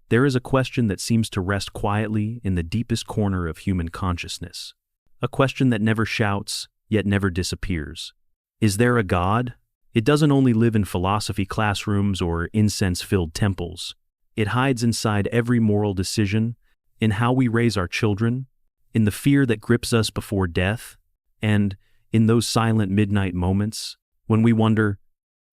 there is a question that seems to rest quietly in the deepest corner of human consciousness. A question that never shouts, yet never disappears. Is there a God? It doesn't only live in philosophy classrooms or incense-filled temples. It hides inside every moral decision, in how we raise our children, in the fear that grips us before death, and in those silent midnight moments when we wonder,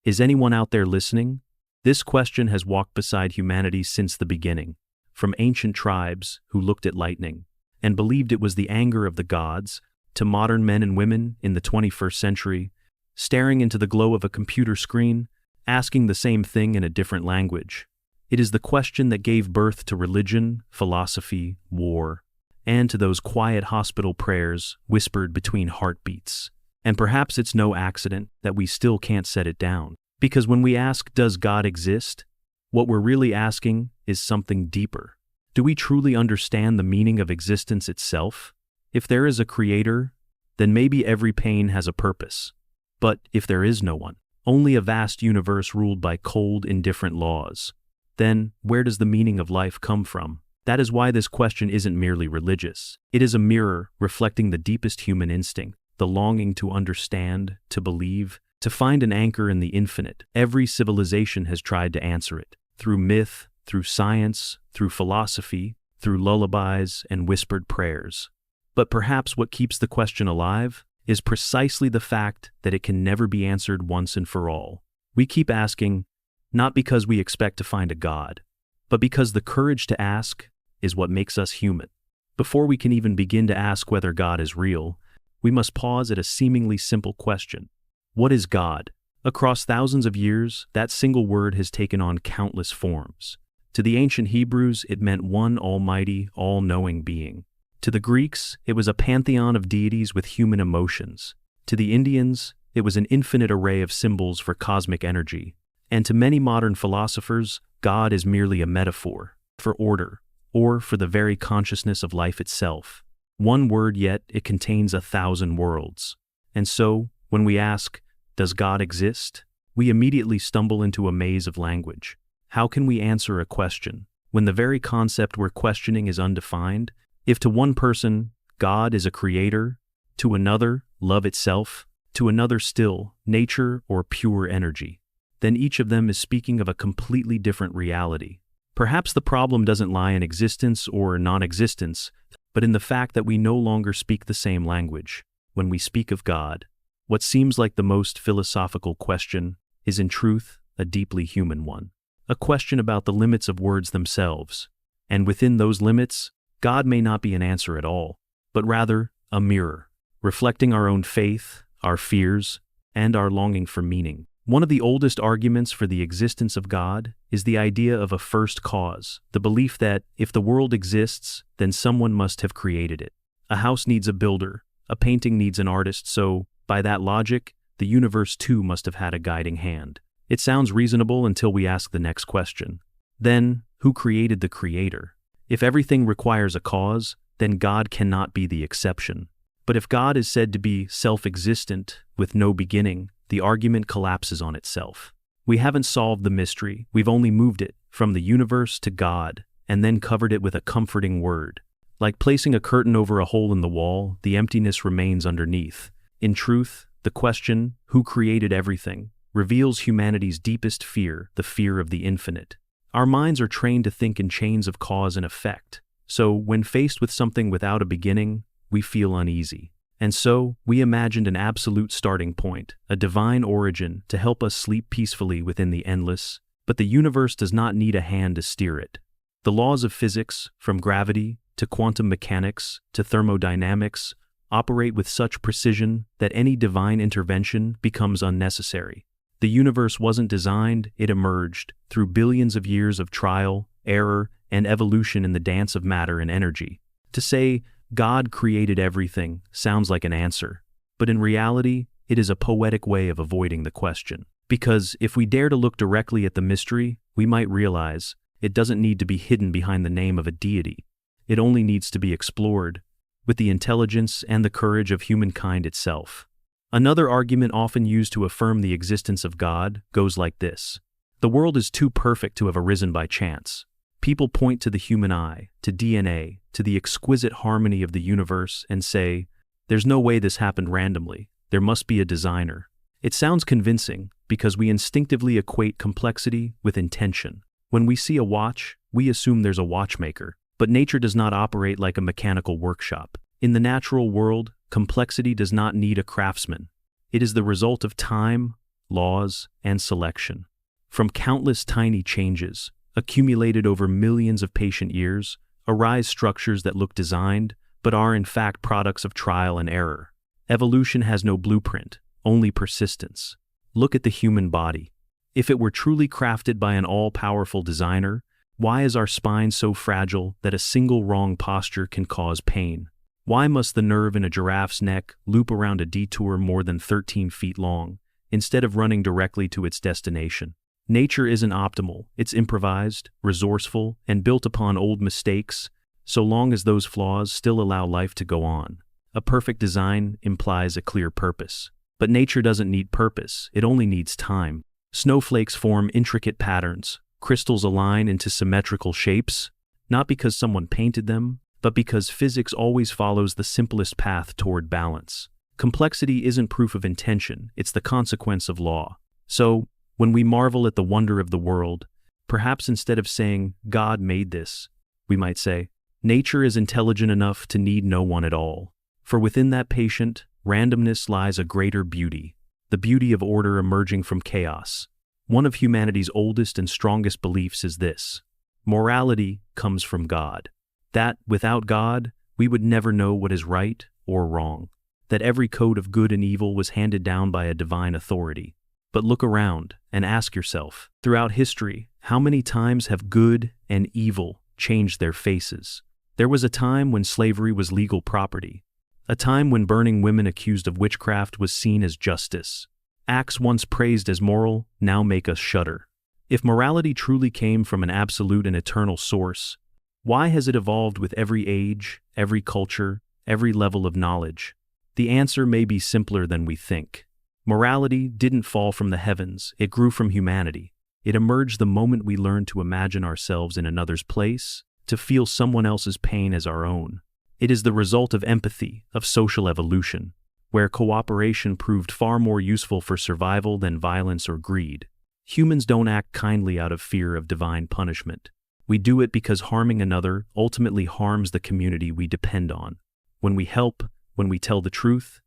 is anyone out there listening? This question has walked beside humanity since the beginning, from ancient tribes who looked at lightning and believed it was the anger of the gods, to modern men and women in the 21st century, staring into the glow of a computer screen, asking the same thing in a different language. It is the question that gave birth to religion, philosophy, war, and to those quiet hospital prayers whispered between heartbeats. And perhaps it's no accident that we still can't set it down. Because when we ask, does God exist? What we're really asking is something deeper. Do we truly understand the meaning of existence itself? If there is a creator, then maybe every pain has a purpose. But if there is no one, only a vast universe ruled by cold, indifferent laws, then where does the meaning of life come from? That is why this question isn't merely religious. It is a mirror reflecting the deepest human instinct, the longing to understand, to believe, to find an anchor in the infinite. Every civilization has tried to answer it, through myth, through science, through philosophy, through lullabies and whispered prayers. But perhaps what keeps the question alive is precisely the fact that it can never be answered once and for all. We keep asking, not because we expect to find a God, but because the courage to ask is what makes us human. Before we can even begin to ask whether God is real, we must pause at a seemingly simple question. What is God? Across thousands of years, that single word has taken on countless forms. To the ancient Hebrews, it meant one almighty, all-knowing being. To the Greeks, it was a pantheon of deities with human emotions. To the Indians, it was an infinite array of symbols for cosmic energy. And to many modern philosophers, God is merely a metaphor for order, or for the very consciousness of life itself. One word, yet it contains 1,000 worlds. And so, when we ask, does God exist? We immediately stumble into a maze of language. How can we answer a question when the very concept we're questioning is undefined? If to one person, God is a creator, to another, love itself, to another still, nature or pure energy, then each of them is speaking of a completely different reality. Perhaps the problem doesn't lie in existence or non-existence, but in the fact that we no longer speak the same language. When we speak of God, what seems like the most philosophical question is in truth a deeply human one. A question about the limits of words themselves. And within those limits, God may not be an answer at all, but rather a mirror, reflecting our own faith, our fears, and our longing for meaning. One of the oldest arguments for the existence of God is the idea of a first cause, the belief that if the world exists, then someone must have created it. A house needs a builder, a painting needs an artist, so, by that logic, the universe too must have had a guiding hand. It sounds reasonable until we ask the next question. Then, who created the creator? If everything requires a cause, then God cannot be the exception. But if God is said to be self-existent, with no beginning, the argument collapses on itself. We haven't solved the mystery, we've only moved it from the universe to God, and then covered it with a comforting word. Like placing a curtain over a hole in the wall, the emptiness remains underneath. In truth, the question, who created everything, reveals humanity's deepest fear, the fear of the infinite. Our minds are trained to think in chains of cause and effect, so when faced with something without a beginning, we feel uneasy. And so, we imagined an absolute starting point, a divine origin to help us sleep peacefully within the endless, but the universe does not need a hand to steer it. The laws of physics, from gravity to quantum mechanics to thermodynamics, operate with such precision that any divine intervention becomes unnecessary. The universe wasn't designed, it emerged, through billions of years of trial, error, and evolution in the dance of matter and energy. To say, God created everything sounds like an answer, but in reality, it is a poetic way of avoiding the question. Because if we dare to look directly at the mystery, we might realize it doesn't need to be hidden behind the name of a deity. It only needs to be explored, with the intelligence and the courage of humankind itself. Another argument often used to affirm the existence of God goes like this. The world is too perfect to have arisen by chance. People point to the human eye, to DNA, to the exquisite harmony of the universe and say, there's no way this happened randomly. There must be a designer. It sounds convincing because we instinctively equate complexity with intention. When we see a watch, we assume there's a watchmaker, but nature does not operate like a mechanical workshop. In the natural world, complexity does not need a craftsman. It is the result of time, laws, and selection. From countless tiny changes, accumulated over millions of patient years, arise structures that look designed, but are in fact products of trial and error. Evolution has no blueprint, only persistence. Look at the human body. If it were truly crafted by an all-powerful designer, why is our spine so fragile that a single wrong posture can cause pain? Why must the nerve in a giraffe's neck loop around a detour more than 13 feet long, instead of running directly to its destination? Nature isn't optimal, it's improvised, resourceful, and built upon old mistakes, so long as those flaws still allow life to go on. A perfect design implies a clear purpose. But nature doesn't need purpose, it only needs time. Snowflakes form intricate patterns, crystals align into symmetrical shapes, not because someone painted them, but because physics always follows the simplest path toward balance. Complexity isn't proof of intention, it's the consequence of law. So, when we marvel at the wonder of the world, perhaps instead of saying, God made this, we might say, nature is intelligent enough to need no one at all. For within that patient, randomness lies a greater beauty, the beauty of order emerging from chaos. One of humanity's oldest and strongest beliefs is this: morality comes from God. That, without God, we would never know what is right or wrong. That every code of good and evil was handed down by a divine authority. But look around and ask yourself, throughout history, how many times have good and evil changed their faces? There was a time when slavery was legal property. A time when burning women accused of witchcraft was seen as justice. Acts once praised as moral now make us shudder. If morality truly came from an absolute and eternal source, why has it evolved with every age, every culture, every level of knowledge? The answer may be simpler than we think. Morality didn't fall from the heavens, it grew from humanity. It emerged the moment we learned to imagine ourselves in another's place, to feel someone else's pain as our own. It is the result of empathy, of social evolution, where cooperation proved far more useful for survival than violence or greed. Humans don't act kindly out of fear of divine punishment. We do it because harming another ultimately harms the community we depend on. When we help, when we tell the truth,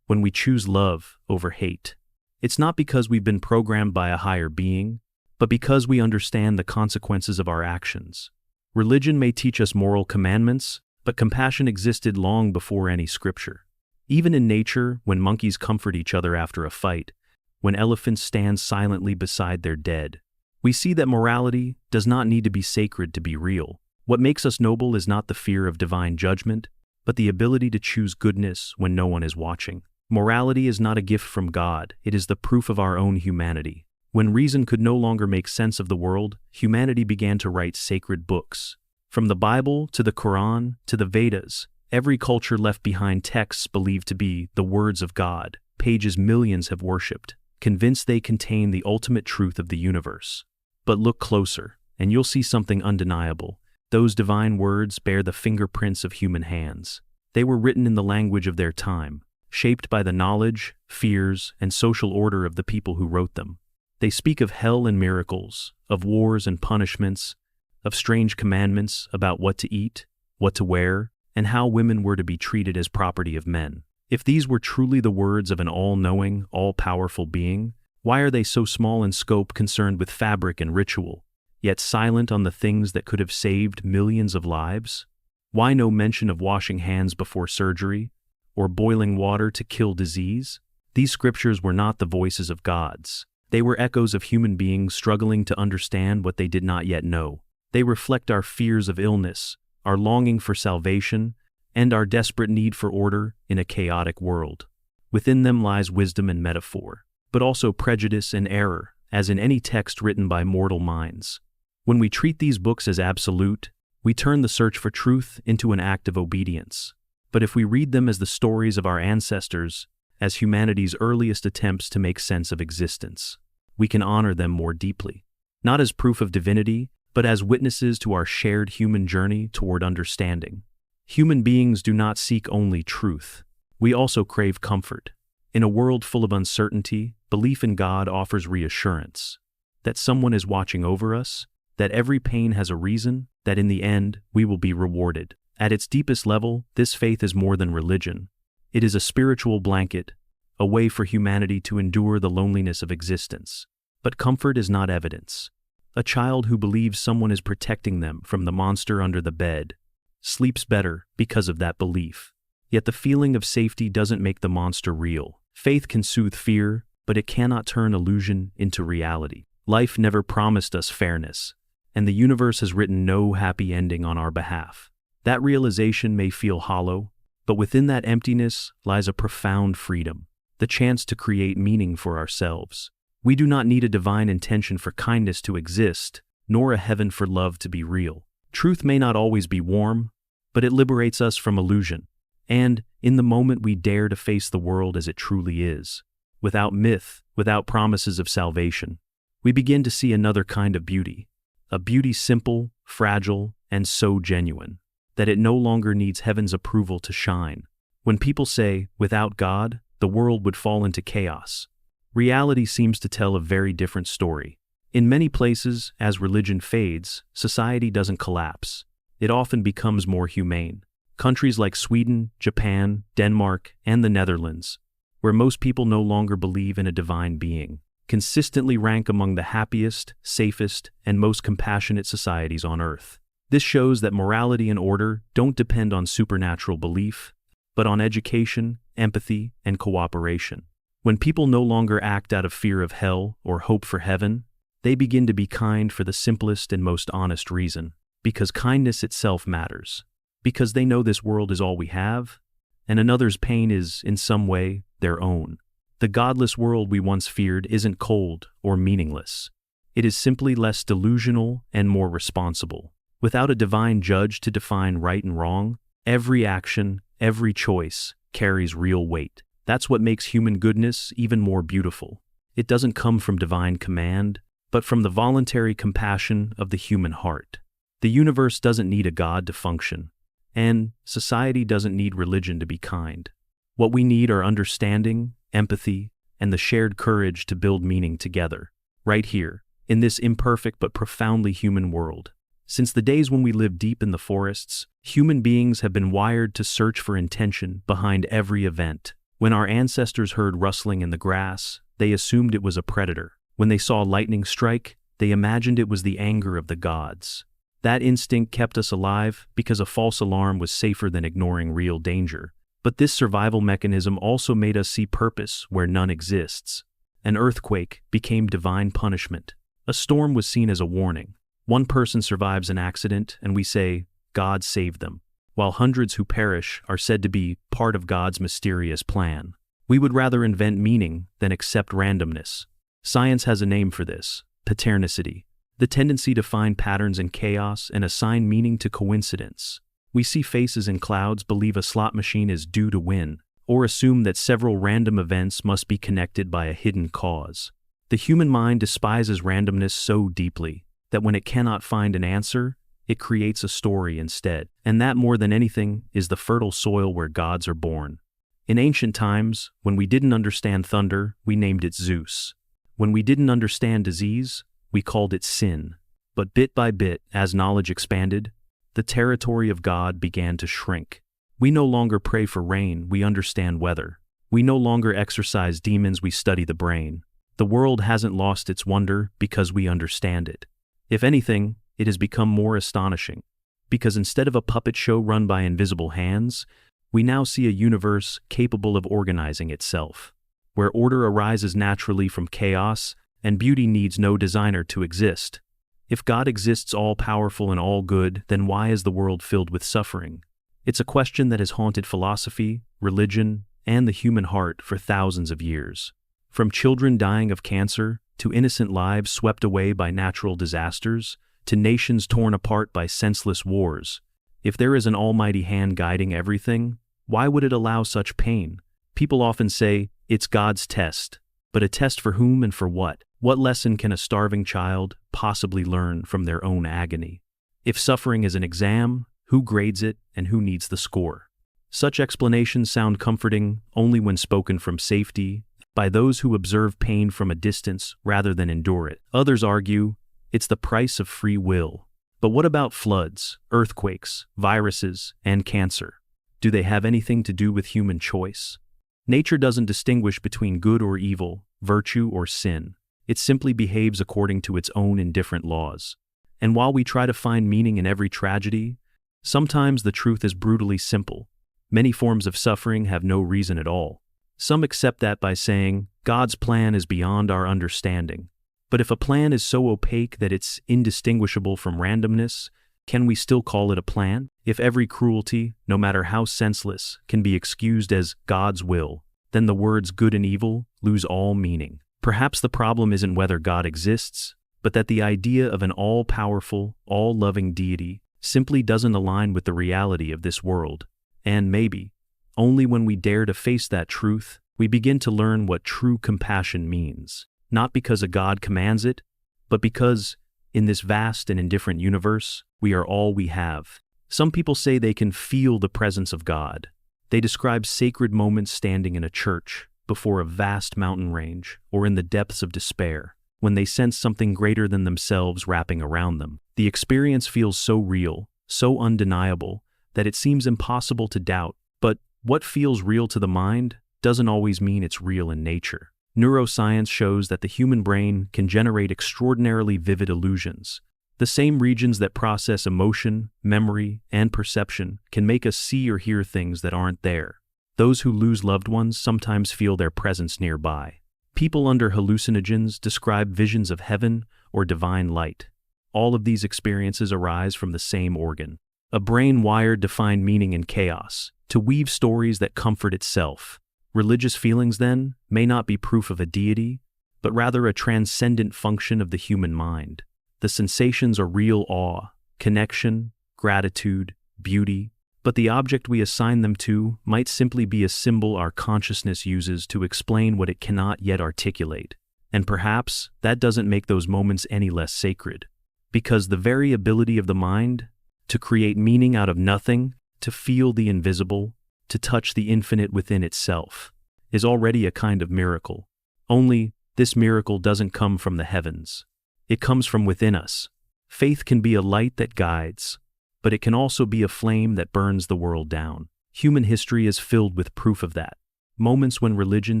when we choose love over hate, it's not because we've been programmed by a higher being, but because we understand the consequences of our actions. Religion may teach us moral commandments, but compassion existed long before any scripture. Even in nature, when monkeys comfort each other after a fight, when elephants stand silently beside their dead, we see that morality does not need to be sacred to be real. What makes us noble is not the fear of divine judgment, but the ability to choose goodness when no one is watching. Morality is not a gift from God, it is the proof of our own humanity. When reason could no longer make sense of the world, humanity began to write sacred books. From the Bible to the Quran to the Vedas, every culture left behind texts believed to be the words of God, pages millions have worshipped, convinced they contain the ultimate truth of the universe. But look closer, and you'll see something undeniable. Those divine words bear the fingerprints of human hands. They were written in the language of their time, shaped by the knowledge, fears, and social order of the people who wrote them. They speak of hell and miracles, of wars and punishments, of strange commandments about what to eat, what to wear, and how women were to be treated as property of men. If these were truly the words of an all-knowing, all-powerful being, why are they so small in scope, concerned with fabric and ritual, yet silent on the things that could have saved millions of lives? Why no mention of washing hands before surgery, or boiling water to kill disease? These scriptures were not the voices of gods. They were echoes of human beings struggling to understand what they did not yet know. They reflect our fears of illness, our longing for salvation, and our desperate need for order in a chaotic world. Within them lies wisdom and metaphor, but also prejudice and error, as in any text written by mortal minds. When we treat these books as absolute, we turn the search for truth into an act of obedience. But if we read them as the stories of our ancestors, as humanity's earliest attempts to make sense of existence, we can honor them more deeply. Not as proof of divinity, but as witnesses to our shared human journey toward understanding. Human beings do not seek only truth. We also crave comfort. In a world full of uncertainty, belief in God offers reassurance. That someone is watching over us, that every pain has a reason, that in the end, we will be rewarded. At its deepest level, this faith is more than religion. It is a spiritual blanket, a way for humanity to endure the loneliness of existence. But comfort is not evidence. A child who believes someone is protecting them from the monster under the bed sleeps better because of that belief. Yet the feeling of safety doesn't make the monster real. Faith can soothe fear, but it cannot turn illusion into reality. Life never promised us fairness, and the universe has written no happy ending on our behalf. That realization may feel hollow, but within that emptiness lies a profound freedom, the chance to create meaning for ourselves. We do not need a divine intention for kindness to exist, nor a heaven for love to be real. Truth may not always be warm, but it liberates us from illusion. And, in the moment we dare to face the world as it truly is, without myth, without promises of salvation, we begin to see another kind of beauty. A beauty simple, fragile, and so genuine, that it no longer needs heaven's approval to shine. When people say, without God, the world would fall into chaos, reality seems to tell a very different story. In many places, as religion fades, society doesn't collapse. It often becomes more humane. Countries like Sweden, Japan, Denmark, and the Netherlands, where most people no longer believe in a divine being, consistently rank among the happiest, safest, and most compassionate societies on Earth. This shows that morality and order don't depend on supernatural belief, but on education, empathy, and cooperation. When people no longer act out of fear of hell or hope for heaven, they begin to be kind for the simplest and most honest reason, because kindness itself matters. Because they know this world is all we have, and another's pain is, in some way, their own. The godless world we once feared isn't cold or meaningless. It is simply less delusional and more responsible. Without a divine judge to define right and wrong, every action, every choice, carries real weight. That's what makes human goodness even more beautiful. It doesn't come from divine command, but from the voluntary compassion of the human heart. The universe doesn't need a God to function, and society doesn't need religion to be kind. What we need are understanding, empathy, and the shared courage to build meaning together, right here, in this imperfect but profoundly human world. Since the days when we lived deep in the forests, human beings have been wired to search for intention behind every event. When our ancestors heard rustling in the grass, they assumed it was a predator. When they saw lightning strike, they imagined it was the anger of the gods. That instinct kept us alive because a false alarm was safer than ignoring real danger. But this survival mechanism also made us see purpose where none exists. An earthquake became divine punishment. A storm was seen as a warning. One person survives an accident and we say, God saved them, while hundreds who perish are said to be part of God's mysterious plan. We would rather invent meaning than accept randomness. Science has a name for this: paternicity, the tendency to find patterns in chaos and assign meaning to coincidence. We see faces in clouds, believe a slot machine is due to win, or assume that several random events must be connected by a hidden cause. The human mind despises randomness so deeply that when it cannot find an answer, it creates a story instead. And that, more than anything, is the fertile soil where gods are born. In ancient times, when we didn't understand thunder, we named it Zeus. When we didn't understand disease, we called it sin. But bit by bit, as knowledge expanded, the territory of God began to shrink. We no longer pray for rain, we understand weather. We no longer exorcise demons, we study the brain. The world hasn't lost its wonder because we understand it. If anything, it has become more astonishing, because instead of a puppet show run by invisible hands, we now see a universe capable of organizing itself, where order arises naturally from chaos and beauty needs no designer to exist. If God exists all-powerful and all-good, then why is the world filled with suffering? It's a question that has haunted philosophy, religion, and the human heart for thousands of years. From children dying of cancer, to innocent lives swept away by natural disasters, to nations torn apart by senseless wars. If there is an almighty hand guiding everything, why would it allow such pain? People often say, it's God's test. But a test for whom and for what? What lesson can a starving child possibly learn from their own agony? If suffering is an exam, who grades it and who needs the score? Such explanations sound comforting only when spoken from safety, by those who observe pain from a distance rather than endure it. Others argue it's the price of free will. But what about floods, earthquakes, viruses, and cancer? Do they have anything to do with human choice? Nature doesn't distinguish between good or evil, virtue or sin. It simply behaves according to its own indifferent laws. And while we try to find meaning in every tragedy, sometimes the truth is brutally simple. Many forms of suffering have no reason at all. Some accept that by saying, God's plan is beyond our understanding. But if a plan is so opaque that it's indistinguishable from randomness, can we still call it a plan? If every cruelty, no matter how senseless, can be excused as God's will, then the words good and evil lose all meaning. Perhaps the problem isn't whether God exists, but that the idea of an all-powerful, all-loving deity simply doesn't align with the reality of this world. And maybe, only when we dare to face that truth, we begin to learn what true compassion means. Not because a God commands it, but because, in this vast and indifferent universe, we are all we have. Some people say they can feel the presence of God. They describe sacred moments standing in a church, before a vast mountain range, or in the depths of despair, when they sense something greater than themselves wrapping around them. The experience feels so real, so undeniable, that it seems impossible to doubt. But what feels real to the mind doesn't always mean it's real in nature. Neuroscience shows that the human brain can generate extraordinarily vivid illusions. The same regions that process emotion, memory, and perception can make us see or hear things that aren't there. Those who lose loved ones sometimes feel their presence nearby. People under hallucinogens describe visions of heaven or divine light. All of these experiences arise from the same organ. A brain wired to find meaning in chaos, to weave stories that comfort itself. Religious feelings, then, may not be proof of a deity, but rather a transcendent function of the human mind. The sensations are real awe, connection, gratitude, beauty, but the object we assign them to might simply be a symbol our consciousness uses to explain what it cannot yet articulate. And perhaps that doesn't make those moments any less sacred, because the very ability of the mind to create meaning out of nothing, to feel the invisible, to touch the infinite within itself, is already a kind of miracle. Only, this miracle doesn't come from the heavens. It comes from within us. Faith can be a light that guides, but it can also be a flame that burns the world down. Human history is filled with proof of that. Moments when religion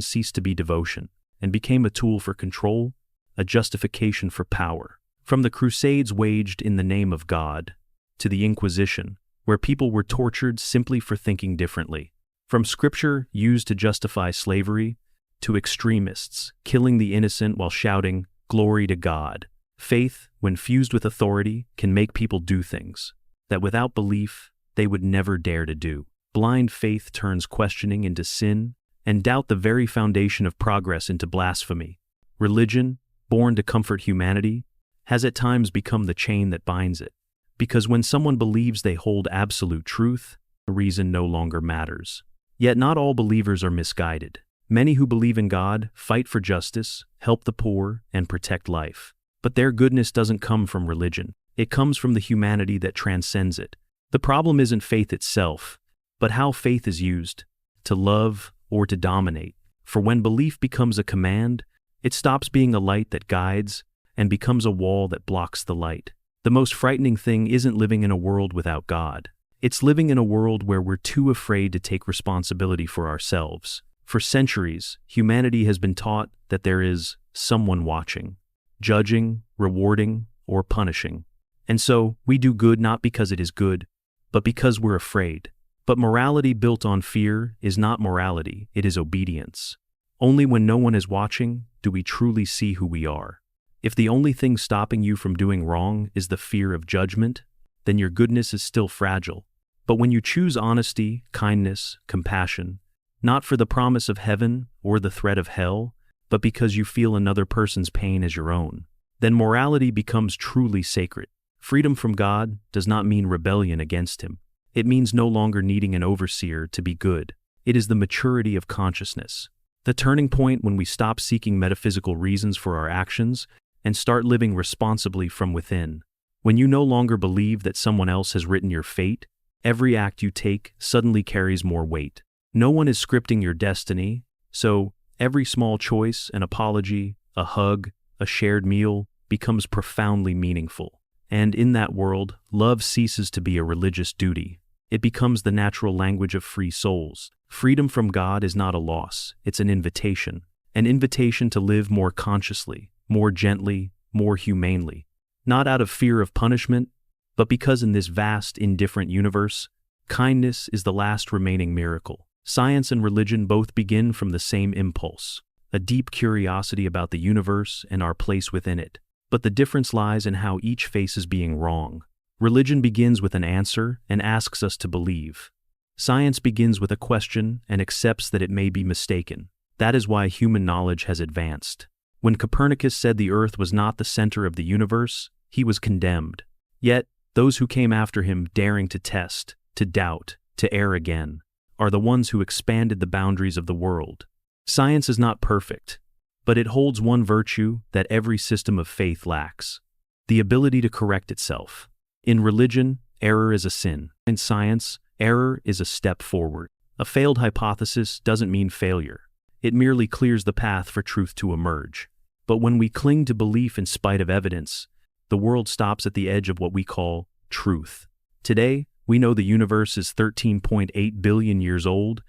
ceased to be devotion and became a tool for control, a justification for power. From the crusades waged in the name of God, to the Inquisition, where people were tortured simply for thinking differently. From scripture used to justify slavery, to extremists killing the innocent while shouting, "Glory to God." Faith, when fused with authority, can make people do things that without belief, they would never dare to do. Blind faith turns questioning into sin, and doubt the very foundation of progress into blasphemy. Religion, born to comfort humanity, has at times become the chain that binds it. Because when someone believes they hold absolute truth, reason no longer matters. Yet not all believers are misguided. Many who believe in God fight for justice, help the poor, and protect life. But their goodness doesn't come from religion. It comes from the humanity that transcends it. The problem isn't faith itself, but how faith is used, to love or to dominate. For when belief becomes a command, it stops being a light that guides and becomes a wall that blocks the light. The most frightening thing isn't living in a world without God. It's living in a world where we're too afraid to take responsibility for ourselves. For centuries, humanity has been taught that there is someone watching, judging, rewarding, or punishing. And so, we do good not because it is good, but because we're afraid. But morality built on fear is not morality, it is obedience. Only when no one is watching do we truly see who we are. If the only thing stopping you from doing wrong is the fear of judgment, then your goodness is still fragile. But when you choose honesty, kindness, compassion, not for the promise of heaven or the threat of hell, but because you feel another person's pain as your own, then morality becomes truly sacred. Freedom from God does not mean rebellion against Him. It means no longer needing an overseer to be good. It is the maturity of consciousness. The turning point when we stop seeking metaphysical reasons for our actions and start living responsibly from within. When you no longer believe that someone else has written your fate, every act you take suddenly carries more weight. No one is scripting your destiny, so every small choice, an apology, a hug, a shared meal becomes profoundly meaningful. And in that world, love ceases to be a religious duty. It becomes the natural language of free souls. Freedom from God is not a loss, it's an invitation to live more consciously, more gently, more humanely. Not out of fear of punishment, but because in this vast, indifferent universe, kindness is the last remaining miracle. Science and religion both begin from the same impulse, a deep curiosity about the universe and our place within it. But the difference lies in how each faces being wrong. Religion begins with an answer and asks us to believe. Science begins with a question and accepts that it may be mistaken. That is why human knowledge has advanced. When Copernicus said the Earth was not the center of the universe, he was condemned. Yet, those who came after him daring to test, to doubt, to err again, are the ones who expanded the boundaries of the world. Science is not perfect, but it holds one virtue that every system of faith lacks: the ability to correct itself. In religion, error is a sin. In science, error is a step forward. A failed hypothesis doesn't mean failure. It merely clears the path for truth to emerge. But when we cling to belief in spite of evidence, the world stops at the edge of what we call truth. Today, we know the universe is 13.8 billion years old,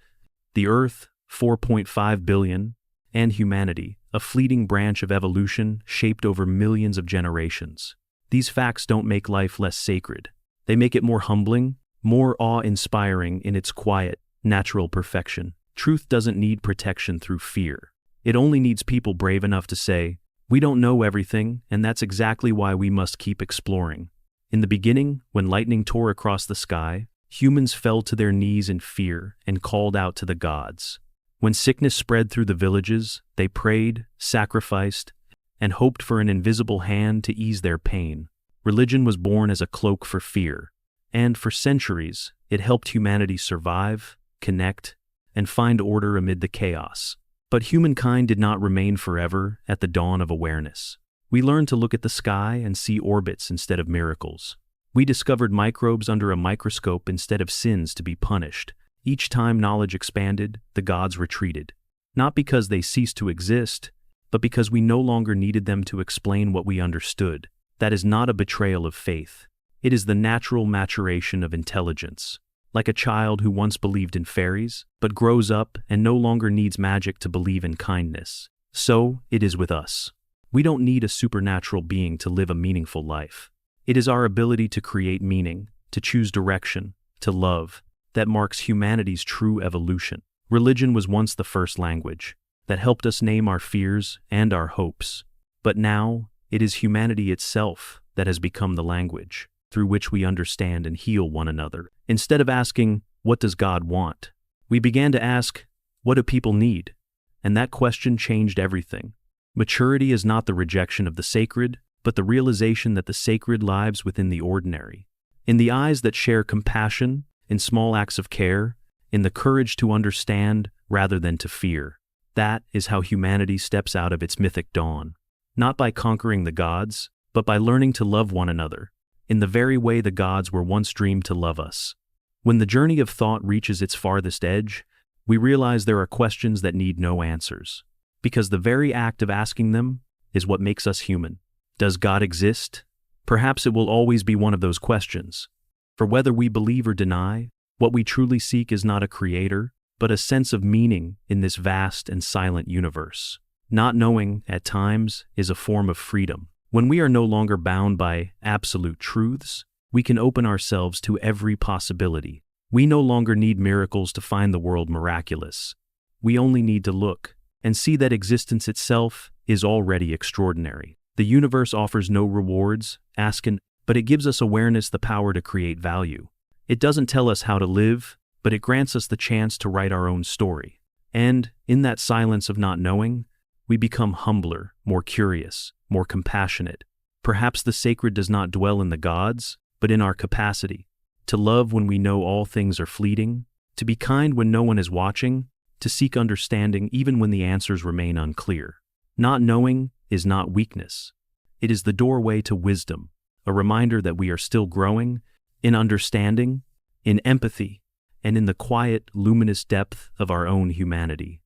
the Earth 4.5 billion, and humanity, a fleeting branch of evolution shaped over millions of generations. These facts don't make life less sacred. They make it more humbling, more awe-inspiring in its quiet, natural perfection. Truth doesn't need protection through fear. It only needs people brave enough to say, "We don't know everything, and that's exactly why we must keep exploring." In the beginning, when lightning tore across the sky, humans fell to their knees in fear and called out to the gods. When sickness spread through the villages, they prayed, sacrificed, and hoped for an invisible hand to ease their pain. Religion was born as a cloak for fear, and for centuries, it helped humanity survive, connect, and find order amid the chaos. But humankind did not remain forever at the dawn of awareness. We learned to look at the sky and see orbits instead of miracles. We discovered microbes under a microscope instead of sins to be punished. Each time knowledge expanded, the gods retreated. Not because they ceased to exist, but because we no longer needed them to explain what we understood. That is not a betrayal of faith. It is the natural maturation of intelligence. Like a child who once believed in fairies, but grows up and no longer needs magic to believe in kindness. So, it is with us. We don't need a supernatural being to live a meaningful life. It is our ability to create meaning, to choose direction, to love, that marks humanity's true evolution. Religion was once the first language that helped us name our fears and our hopes. But now, it is humanity itself that has become the language through which we understand and heal one another. Instead of asking, "What does God want?" we began to ask, "What do people need?" And that question changed everything. Maturity is not the rejection of the sacred, but the realization that the sacred lives within the ordinary. In the eyes that share compassion, in small acts of care, in the courage to understand rather than to fear. That is how humanity steps out of its mythic dawn. Not by conquering the gods, but by learning to love one another, in the very way the gods were once dreamed to love us. When the journey of thought reaches its farthest edge, we realize there are questions that need no answers. Because the very act of asking them is what makes us human. Does God exist? Perhaps it will always be one of those questions. For whether we believe or deny, what we truly seek is not a creator, but a sense of meaning in this vast and silent universe. Not knowing, at times, is a form of freedom. When we are no longer bound by absolute truths, we can open ourselves to every possibility. We no longer need miracles to find the world miraculous. We only need to look and see that existence itself is already extraordinary. The universe offers no rewards, but it gives us awareness, the power to create value. It doesn't tell us how to live, but it grants us the chance to write our own story. And, in that silence of not knowing, we become humbler, more curious, more compassionate. Perhaps the sacred does not dwell in the gods, but in our capacity to love when we know all things are fleeting, to be kind when no one is watching, to seek understanding even when the answers remain unclear. Not knowing is not weakness. It is the doorway to wisdom, a reminder that we are still growing in understanding, in empathy, and in the quiet, luminous depth of our own humanity.